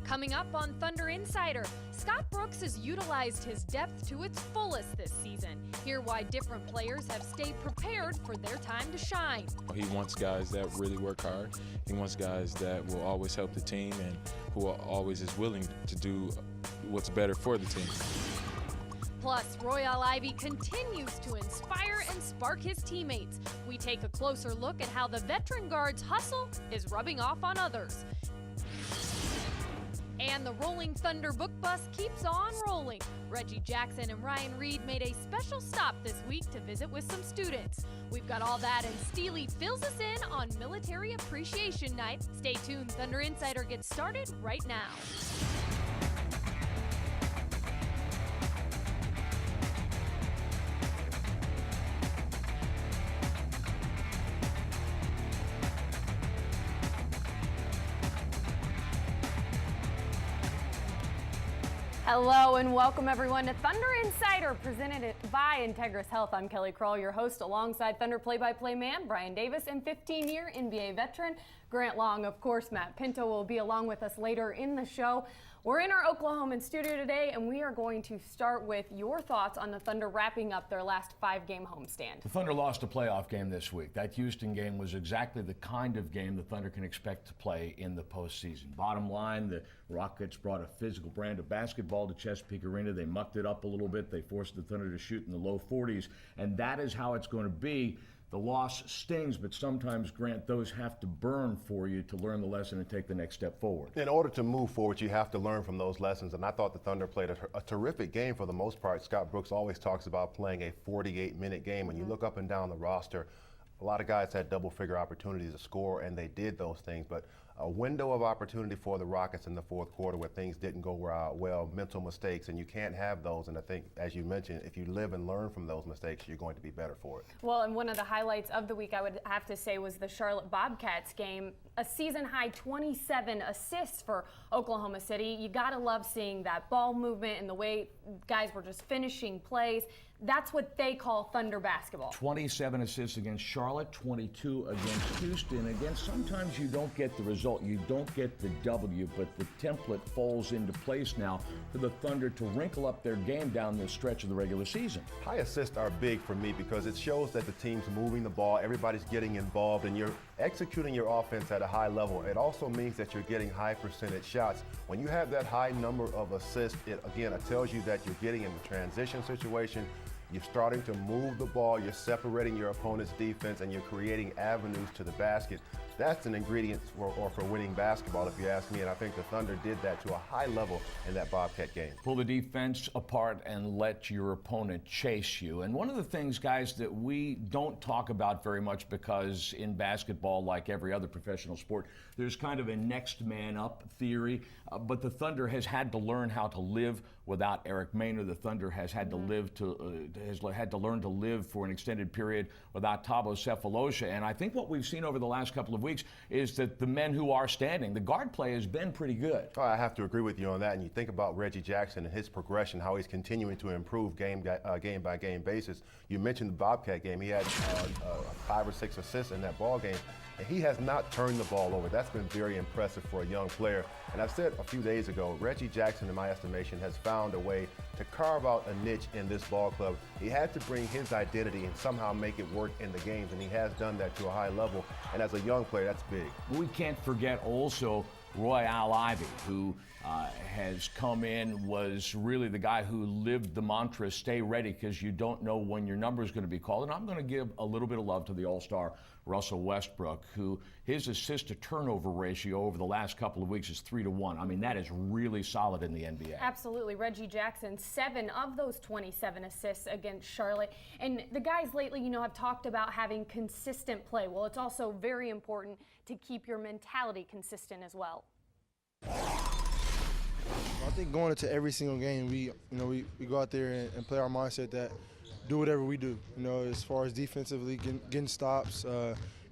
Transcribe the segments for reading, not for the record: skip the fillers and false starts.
Coming up on Thunder Insider, Scott Brooks has utilized his depth to its fullest this season. Hear why different players have stayed prepared for their time to shine. He wants guys that really work hard. He wants guys that will always help the team and who are always is willing to do what's better for the team. Plus, Royale Ivey continues to inspire and spark his teammates. We take a closer look at how the veteran guard's hustle is rubbing off on others. And the Rolling Thunder book bus keeps on rolling. Reggie Jackson and Ryan Reed made a special stop this week to visit with some students. We've got all that, and Steeley fills us in on Military Appreciation Night. Stay tuned, Thunder Insider gets started right now. Hello and welcome everyone to Thunder Insider, presented by Integris Health. I'm Kelly Kroll, your host, alongside Thunder play-by-play man Brian Davis and 15-year NBA veteran Grant Long. Of course, Matt Pinto will be along with us later in the show. We're in our Oklahoma studio today, and we are going to start with your thoughts on the Thunder wrapping up their last 5-game homestand. The Thunder lost a playoff game this week. That Houston game was exactly the kind of game the Thunder can expect to play in the postseason. Bottom line, the Rockets brought a physical brand of basketball to Chesapeake Arena. They mucked it up a little bit. They forced the Thunder to shoot in the low 40s, and that is how it's going to be. The loss stings, but sometimes, Grant, those have to burn for you to learn the lesson and take the next step forward. In order to move forward, you have to learn from those lessons, and I thought the Thunder played a terrific game for the most part. Scott Brooks always talks about playing a 48-minute game. When you look up and down the roster, a lot of guys had double-figure opportunities to score, and they did those things, but a window of opportunity for the Rockets in the fourth quarter where things didn't go well, mental mistakes, and you can't have those. And I think, as you mentioned, if you live and learn from those mistakes, you're going to be better for it. Well, and one of the highlights of the week, I would have to say, was the Charlotte Bobcats game. A season-high 27 assists for Oklahoma City. You got to love seeing that ball movement and the way guys were just finishing plays. That's what they call Thunder basketball. 27 assists against Charlotte, 22 against Houston. Again, sometimes you don't get the result. You don't get the W, but the template falls into place now for the Thunder to wrinkle up their game down the stretch of the regular season. High assists are big for me because it shows that the team's moving the ball, everybody's getting involved, and you're executing your offense at a high level. It also means that you're getting high percentage shots. When you have that high number of assists, it tells you that you're getting in the transition situation. You're starting to move the ball, you're separating your opponent's defense, and you're creating avenues to the basket. That's an ingredient for winning basketball, if you ask me, and I think the Thunder did that to a high level in that Bobcat game. Pull the defense apart and let your opponent chase you. And one of the things, guys, that we don't talk about very much, because in basketball, like every other professional sport, there's kind of a next man up theory, but the Thunder has had to learn how to live without Eric Maynor. The Thunder has had to learn to live for an extended period without Thabo Sefolosha. And I think what we've seen over the last couple of weeks is that the men who are standing, the guard play has been pretty good. Oh, I have to agree with you on that. And you think about Reggie Jackson and his progression, how he's continuing to improve game by game basis. You mentioned the Bobcat game. He had 5 or 6 assists in that ball game. And he has not turned the ball over. That's been very impressive for a young player. And I've said a few days ago, Reggie Jackson, in my estimation, has found a way to carve out a niche in this ball club. He had to bring his identity and somehow make it work in the games, and he has done that to a high level. And as a young player, that's big. We can't forget also Royale Ivey, who has come in, was really the guy who lived the mantra, stay ready, because you don't know when your number is going to be called. And I'm going to give a little bit of love to the All-Star Russell Westbrook, who his assist-to-turnover ratio over the last couple of weeks is 3-1. I mean, that is really solid in the NBA. Absolutely. Reggie Jackson, 7 of those 27 assists against Charlotte. And the guys lately, have talked about having consistent play. Well, it's also very important to keep your mentality consistent as well. I think going into every single game, we go out there and play our mindset that do whatever we do. As far as defensively, getting stops,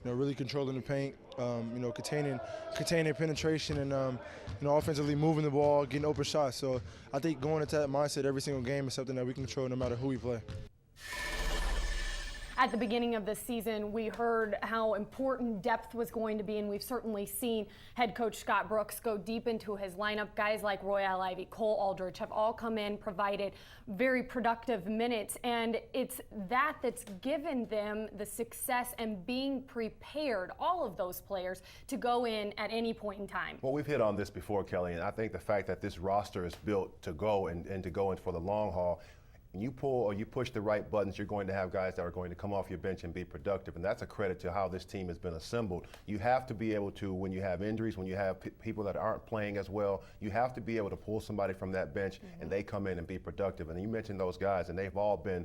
really controlling the paint, containing penetration, and offensively moving the ball, getting open shots. So I think going into that mindset every single game is something that we can control no matter who we play. at the beginning of the season, we heard how important depth was going to be, and we've certainly seen head coach Scott Brooks go deep into his lineup. Guys like Royale Ivey, Cole Aldridge have all come in, provided very productive minutes, and it's that's given them the success and being prepared, all of those players, to go in at any point in time. Well, we've hit on this before, Kelly, and I think the fact that this roster is built to go and to go in for the long haul. When you pull or you push the right buttons, you're going to have guys that are going to come off your bench and be productive, and that's a credit to how this team has been assembled. You have to be able to, when you have injuries, when you have people that aren't playing as well, you have to be able to pull somebody from that bench and they come in and be productive. And you mentioned those guys, and they've all been,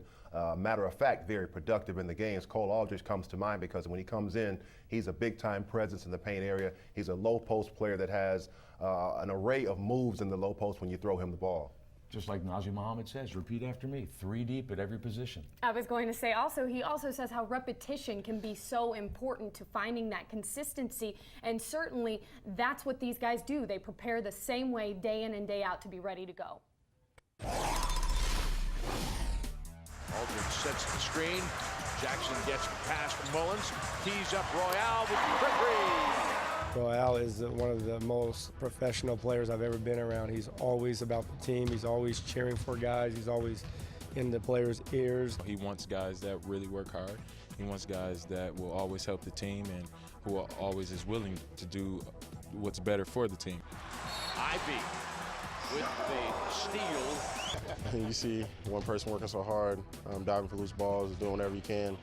matter of fact, very productive in the games. Cole Aldridge comes to mind because when he comes in, he's a big-time presence in the paint area. He's a low-post player that has an array of moves in the low post when you throw him the ball. Just like Nazir Muhammad says, repeat after me, 3 deep at every position. I was going to say also, he also says how repetition can be so important to finding that consistency, and certainly that's what these guys do. They prepare the same way day in and day out to be ready to go. Aldridge sets the screen. Jackson gets past Mullins, tees up Royale with the three. Royale is one of the most professional players I've ever been around. He's always about the team. He's always cheering for guys. He's always in the players' ears. He wants guys that really work hard. He wants guys that will always help the team and who are always is willing to do what's better for the team. Ivey with the steal. You see one person working so hard, diving for loose balls, doing whatever he can.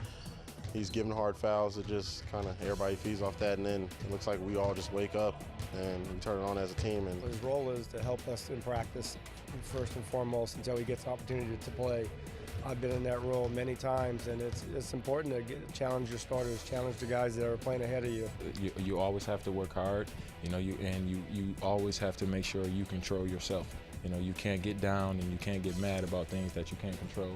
He's giving hard fouls. It just kind of everybody feeds off that, and then it looks like we all just wake up and we turn it on as a team. And his role is to help us in practice first and foremost until he gets an opportunity to play. I've been in that role many times, and it's important to challenge your starters, challenge the guys that are playing ahead of you. You always have to work hard, you always have to make sure you control yourself. You can't get down and you can't get mad about things that you can't control.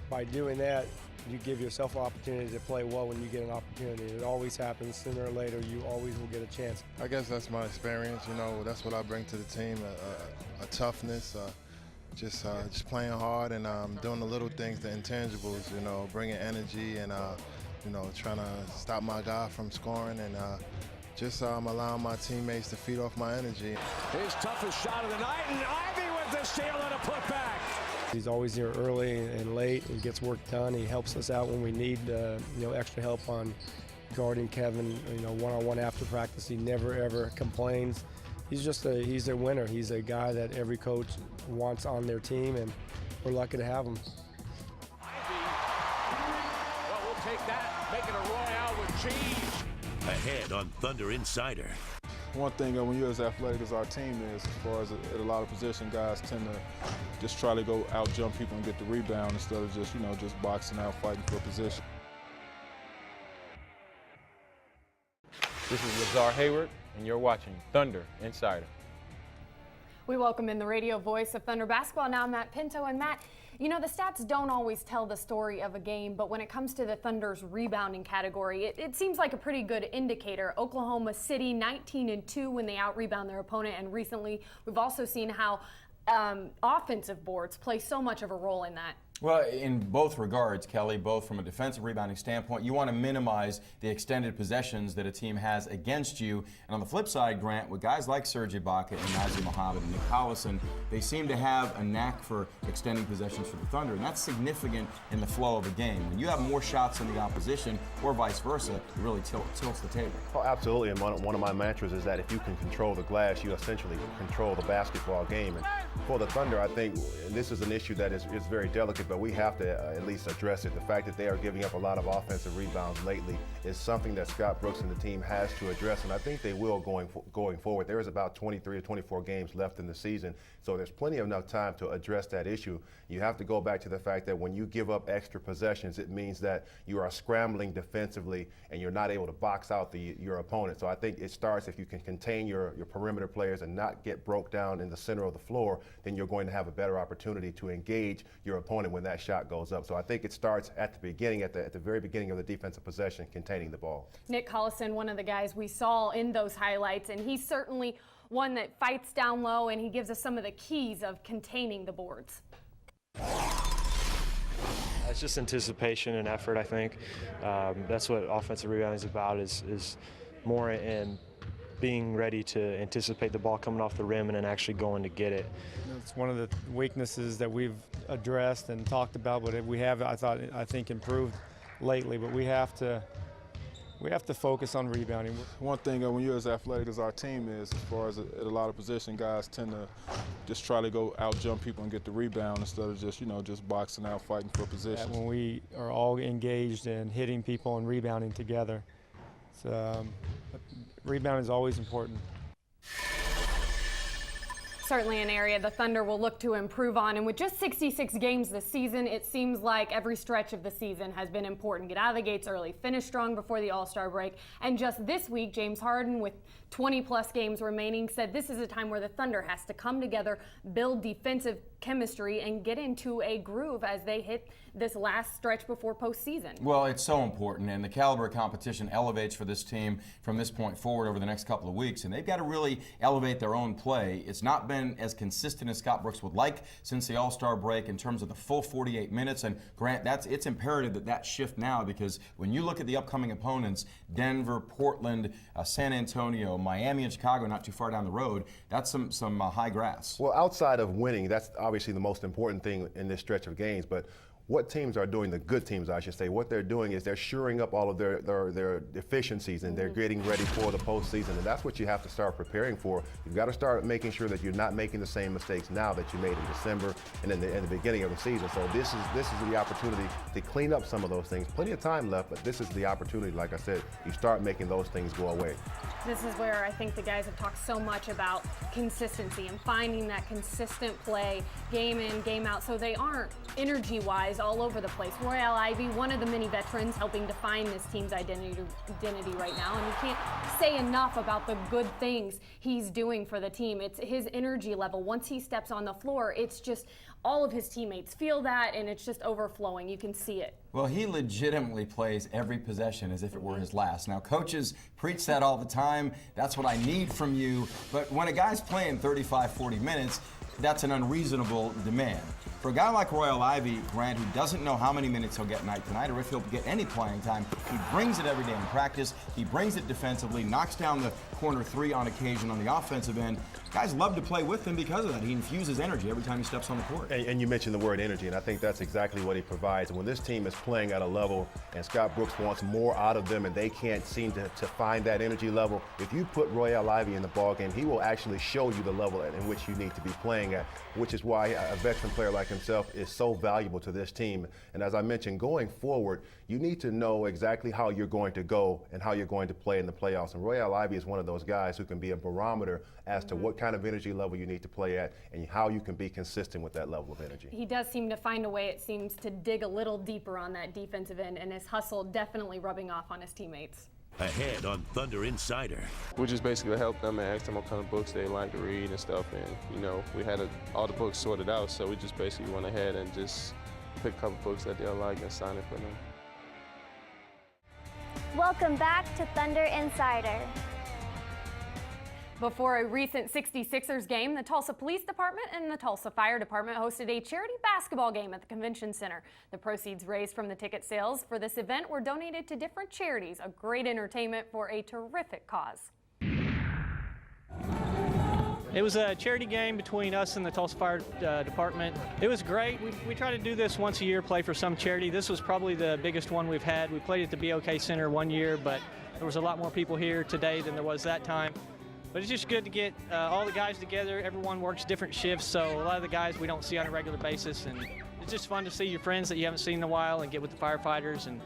By doing that, you give yourself an opportunity to play well when you get an opportunity. It always happens sooner or later. You always will get a chance. I guess that's my experience. That's what I bring to the team, a toughness, just playing hard and doing the little things, the intangibles, bringing energy and, trying to stop my guy from scoring and just allowing my teammates to feed off my energy. His toughest shot of the night, and Ivey with the steal and a putback. He's always here early and late and gets work done. He helps us out when we need extra help on guarding Kevin, one-on-one after practice. He never ever complains. He's a winner. He's a guy that every coach wants on their team, and we're lucky to have him. Ivey, well, we'll take that, make it a Royale with cheese. Ahead on Thunder Insider. One thing when you're as athletic as our team is, as far as at a lot of position, guys tend to just try to go out jump people and get the rebound instead of just just boxing out, fighting for position. This is Lazar Hayward, and you're watching Thunder Insider. We welcome in the radio voice of Thunder basketball now, Matt Pinto. And Matt, the stats don't always tell the story of a game, but when it comes to the Thunder's rebounding category, it seems like a pretty good indicator. Oklahoma City 19-2 when they out-rebound their opponent, and recently we've also seen how offensive boards play so much of a role in that. Well, in both regards, Kelly, both from a defensive rebounding standpoint, you want to minimize the extended possessions that a team has against you. And on the flip side, Grant, with guys like Serge Ibaka and Nazir Muhammad and Nick Collison, they seem to have a knack for extending possessions for the Thunder, and that's significant in the flow of a game. When you have more shots than the opposition, or vice versa, it really tilts the table. Oh, absolutely, and one of my mantras is that if you can control the glass, you essentially control the basketball game. And for the Thunder, I think, and this is an issue that is very delicate, but we have to at least address it. The fact that they are giving up a lot of offensive rebounds lately is something that Scott Brooks and the team has to address, and I think they will going forward. There is about 23 or 24 games left in the season, so there's plenty of enough time to address that issue. You have to go back to the fact that when you give up extra possessions, it means that you are scrambling defensively and you're not able to box out your opponent. So I think it starts if you can contain your perimeter players and not get broke down in the center of the floor, then you're going to have a better opportunity to engage your opponent when that shot goes up. So I think it starts at the beginning, at the very beginning of the defensive possession, containing the ball. Nick Collison, one of the guys we saw in those highlights, and he's certainly one that fights down low, and he gives us some of the keys of containing the boards. It's just anticipation and effort, I think. That's what offensive rebounding is about, is more in being ready to anticipate the ball coming off the rim and then actually going to get it. It's one of the weaknesses that we've addressed and talked about, but we have, I think, improved lately. But we have to focus on rebounding. One thing when you're as athletic as our team is, as far as at a lot of position, guys tend to just try to go out jump people and get the rebound instead of just, just boxing out, fighting for position. When we are all engaged in hitting people and rebounding together, rebounding is always important. Certainly an area the Thunder will look to improve on, and with just 66 games this season, it seems like every stretch of the season has been important. Get out of the gates early, finish strong before the All-Star break, and just this week, James Harden, with 20-plus games remaining, said this is a time where the Thunder has to come together, build defensive chemistry, and get into a groove as they hit this last stretch before postseason. Well, it's so important, and the caliber of competition elevates for this team from this point forward over the next couple of weeks, and they've got to really elevate their own play. It's not been as consistent as Scott Brooks would like since the All-Star break in terms of the full 48 minutes, and Grant, it's imperative that shift now, because when you look at the upcoming opponents, Denver, Portland, San Antonio, Miami, and Chicago, not too far down the road, that's some high grass. Well, outside of winning, that's obviously the most important thing in this stretch of games, but what teams are doing, the good teams I should say, what they're doing is they're shoring up all of their deficiencies, and they're getting ready for the postseason, and that's what you have to start preparing for. You've got to start making sure that you're not making the same mistakes now that you made in December and in the beginning of the season. So this is the opportunity to clean up some of those things. Plenty of time left, but this is the opportunity, like I said, you start making those things go away. This is where I think the guys have talked so much about consistency and finding that consistent play game in, game out, so they aren't energy-wise all over the place. Royale Ivey, one of the many veterans helping define this team's identity right now, and you can't say enough about the good things he's doing for the team. It's his energy level. Once he steps on the floor, it's just all of his teammates feel that, and it's just overflowing. You can see it. Well, he legitimately plays every possession as if it were his last. Now, coaches preach that all the time. That's what I need from you. But when a guy's playing 35, 40 minutes, that's an unreasonable demand. For a guy like Royale Ivey, Grant, who doesn't know how many minutes he'll get night to night or if he'll get any playing time, he brings it every day in practice. He brings it defensively, knocks down the corner three on occasion on the offensive end. Guys love to play with him because of that. He infuses energy every time he steps on the court. And you mentioned the word energy, and I think that's exactly what he provides. And when this team is playing at a level and Scott Brooks wants more out of them and they can't seem to find that energy level, if you put Royale Ivey in the ballgame, he will actually show you the level in which you need to be playing at, which is why a veteran player like himself is so valuable to this team. And as I mentioned, going forward, you need to know exactly how you're going to go and how you're going to play in the playoffs. And Royale Ivey is one of those guys who can be a barometer as to what kind of energy level you need to play at and how you can be consistent with that level of energy. He does seem to find a way, it seems, to dig a little deeper on that defensive end, and his hustle definitely rubbing off on his teammates. Ahead on Thunder Insider. We just basically helped them and asked them what kind of books they like to read and stuff, and we had all the books sorted out, so we just basically went ahead and just picked a couple books that they'll like and signed it for them. Welcome back to Thunder Insider. Before a recent 66ers game, the Tulsa Police Department and the Tulsa Fire Department hosted a charity basketball game at the Convention Center. The proceeds raised from the ticket sales for this event were donated to different charities, a great entertainment for a terrific cause. It was a charity game between us and the Tulsa Fire Department. It was great. We try to do this once a year, play for some charity. This was probably the biggest one we've had. We played at the BOK Center one year, but there was a lot more people here today than there was that time. But it's just good to get all the guys together. Everyone works different shifts, so a lot of the guys we don't see on a regular basis. And it's just fun to see your friends that you haven't seen in a while and get with the firefighters and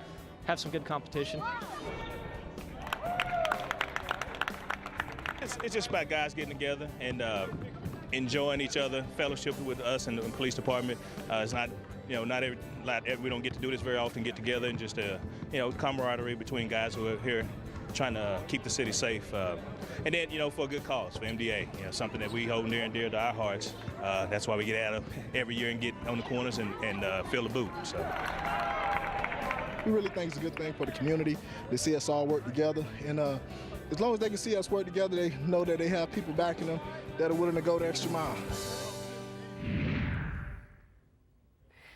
have some good competition. It's just about guys getting together and enjoying each other, fellowship with us and the police department. It's not, we don't get to do this very often, get together and just, camaraderie between guys who are here trying to keep the city safe. And then, for a good cause, for MDA, something that we hold near and dear to our hearts. That's why we get out of every year and get on the corners and fill the boot. So. We really think it's a good thing for the community to see us all work together. And as long as they can see us work together, they know that they have people backing them that are willing to go the extra mile.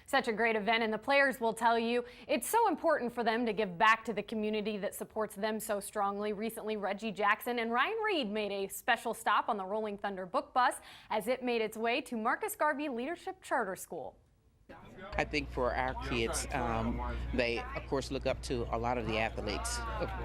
Such a great event, and the players will tell you it's so important for them to give back to the community that supports them so strongly. Recently, Reggie Jackson and Ryan Reed made a special stop on the Rolling Thunder book bus as it made its way to Marcus Garvey Leadership Charter School. I think for our kids, they of course look up to a lot of the athletes,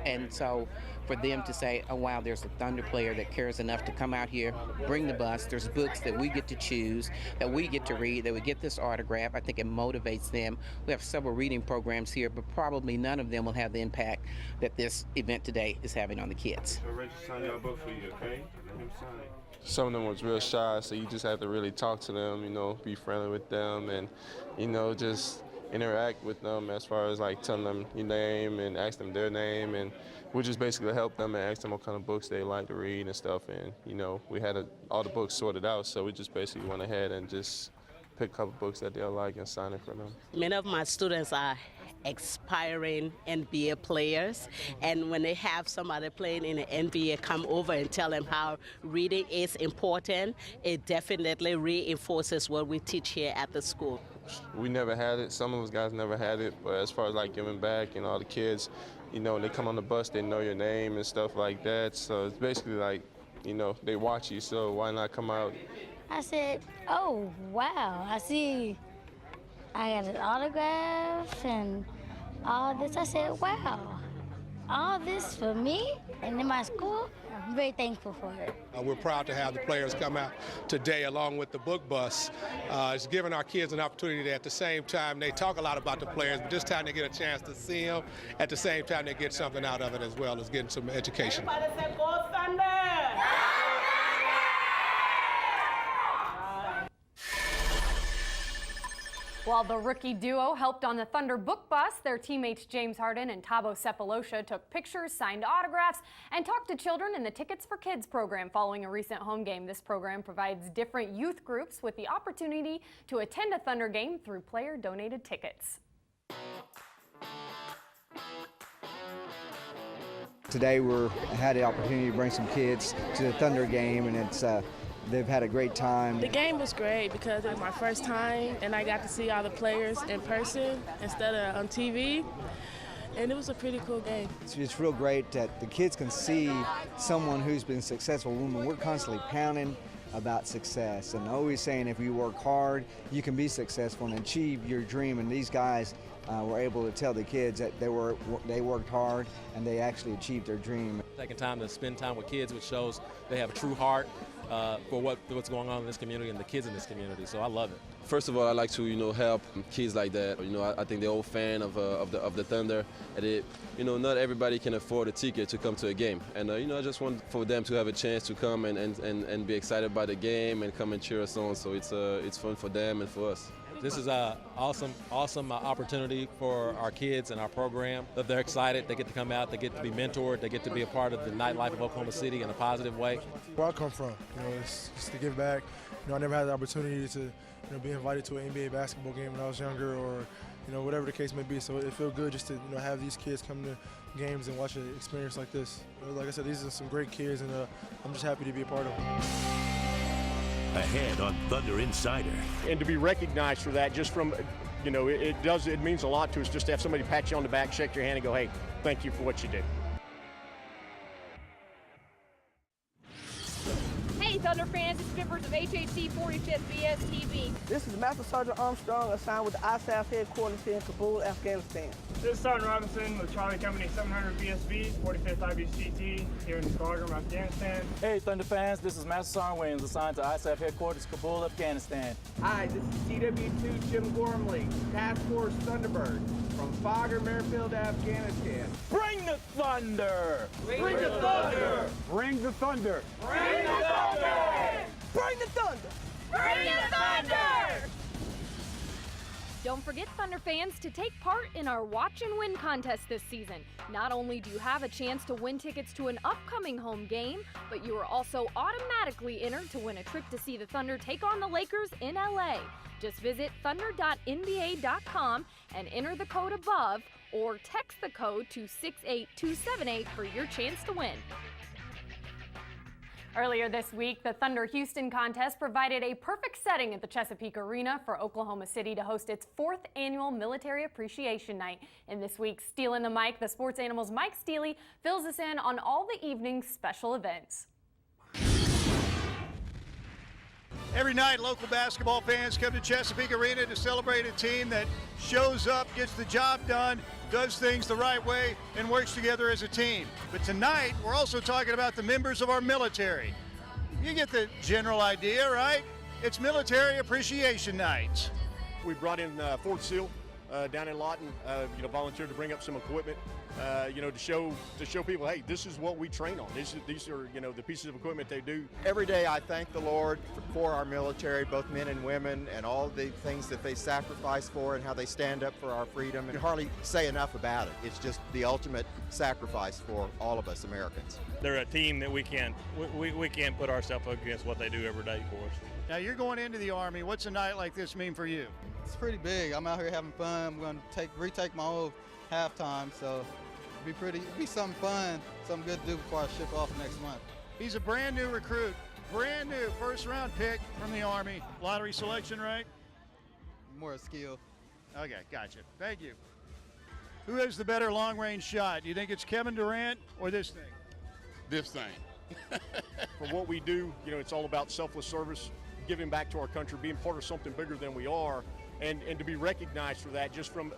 and so for them to say, oh wow, there's a Thunder player that cares enough to come out here, bring the bus, there's books that we get to choose, that we get to read, that we get this autograph, I think it motivates them. We have several reading programs here, but probably none of them will have the impact that this event today is having on the kids. So Reggie, sign your book for you, okay? Let him sign it. Some of them was real shy, so you just have to really talk to them, you know, be friendly with them, and, you know, just interact with them as far as like telling them your name and ask them their name, and we just basically help them and ask them what kind of books they like to read and stuff. And, you know, we had all the books sorted out, so we just basically went ahead and just pick a couple books that they'll like and sign it for them. Many of my students are aspiring NBA players, and when they have somebody playing in the NBA come over and tell them how reading is important, it definitely reinforces what we teach here at the school. We never had it. Some of us guys never had it, but as far as like giving back and all the kids, you know, when they come on the bus, they know your name and stuff like that. So it's basically like, you know, they watch you, so why not come out? I said, oh, wow, I see I got an autograph and all this. I said, wow, all this for me and in my school? I'm very thankful for it. We're proud to have the players come out today along with the book bus. It's giving our kids an opportunity to, at the same time, they talk a lot about the players, but this time they get a chance to see them. At the same time, they get something out of it as well as getting some education. Everybody say, "Go Thunder!" While the rookie duo helped on the Thunder book bus, their teammates James Harden and Thabo Sefolosha took pictures, signed autographs, and talked to children in the Tickets for Kids program following a recent home game. This program provides different youth groups with the opportunity to attend a Thunder game through player-donated tickets. Today we had the opportunity to bring some kids to the Thunder game, and they've had a great time. The game was great because it was my first time, and I got to see all the players in person instead of on TV, and it was a pretty cool game. It's real great that the kids can see someone who's been successful. When we're constantly pounding about success and always saying if you work hard, you can be successful and achieve your dream, and these guys were able to tell the kids that they worked hard and they actually achieved their dream. Taking time to spend time with kids, which shows they have a true heart for what's going on in this community and the kids in this community. So I love it. First of all, I like to help kids like that. I think they're all fan of the Thunder. And not everybody can afford a ticket to come to a game. And I just want for them to have a chance to come and be excited by the game and come and cheer us on. So it's fun for them and for us. This is an awesome opportunity for our kids and our program. They're excited. They get to come out. They get to be mentored. They get to be a part of the nightlife of Oklahoma City in a positive way. Where I come from, it's just to give back. I never had the opportunity to be invited to an NBA basketball game when I was younger, or whatever the case may be. So it feels good just to have these kids come to games and watch an experience like this. Like I said, these are some great kids, and I'm just happy to be a part of them. Ahead on Thunder Insider. And to be recognized for that, just from, it means a lot to us just to have somebody pat you on the back, shake your hand, and go, hey, thank you for what you did. Hey, Thunder fans, it's members of HHC 45th BSTV. This is Master Sergeant Armstrong, assigned with the ISAF headquarters here in Kabul, Afghanistan. This is Sergeant Robinson with Charlie Company 700 BSV, 45th IBCT, here in Squadron, Afghanistan. Hey, Thunder fans, this is Master Sergeant Williams, assigned to ISAF headquarters, Kabul, Afghanistan. Hi, this is CW2 Jim Gormley, Task Force Thunderbird, from Fogger, Merrifield, Afghanistan. Bring the thunder! Bring the thunder! Bring the thunder! Bring the thunder! Bring the thunder! Bring the thunder! Don't forget, Thunder fans, to take part in our Watch and Win contest this season. Not only do you have a chance to win tickets to an upcoming home game, but you are also automatically entered to win a trip to see the Thunder take on the Lakers in LA. Just visit thunder.nba.com and enter the code above, or text the code to 68278 for your chance to win. Earlier this week, the Thunder Houston contest provided a perfect setting at the Chesapeake Arena for Oklahoma City to host its 4th annual Military Appreciation Night. In this week's Stealing the Mic, the Sports Animal's Mike Steeley fills us in on all the evening's special events. Every night, local basketball fans come to Chesapeake Arena to celebrate a team that shows up, gets the job done, does things the right way, and works together as a team. But tonight, we're also talking about the members of our military. You get the general idea, right? It's Military Appreciation Night. We brought in Fort Seal down in Lawton, volunteered to bring up some equipment, to show people, hey, this is what we train on. These are, the pieces of equipment they do. Every day I thank the Lord for our military, both men and women, and all the things that they sacrifice for and how they stand up for our freedom. You can hardly say enough about it. It's just the ultimate sacrifice for all of us Americans. They're a team that we can't put ourselves against what they do every day for us. Now you're going into the Army. What's a night like this mean for you? It's pretty big. I'm out here having fun. I'm going to retake my old halftime, so it'll be something fun, something good to do before I ship off next month. He's a brand new recruit, brand new first-round pick from the Army. Lottery selection, right? More a skill. Okay, gotcha. Thank you. Who has the better long-range shot? Do you think it's Kevin Durant or this thing? This thing. For what we do, it's all about selfless service, giving back to our country, being part of something bigger than we are, and to be recognized for that just from,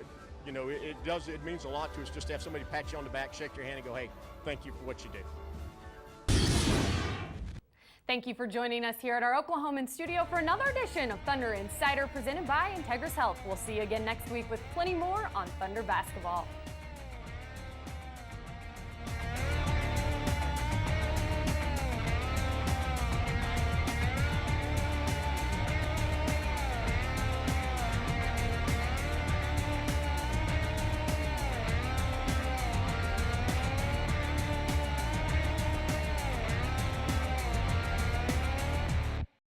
it means a lot to us just to have somebody pat you on the back, shake your hand, and go, hey, thank you for what you do. Thank you for joining us here at our Oklahoman studio for another edition of Thunder Insider presented by Integris Health. We'll see you again next week with plenty more on Thunder basketball.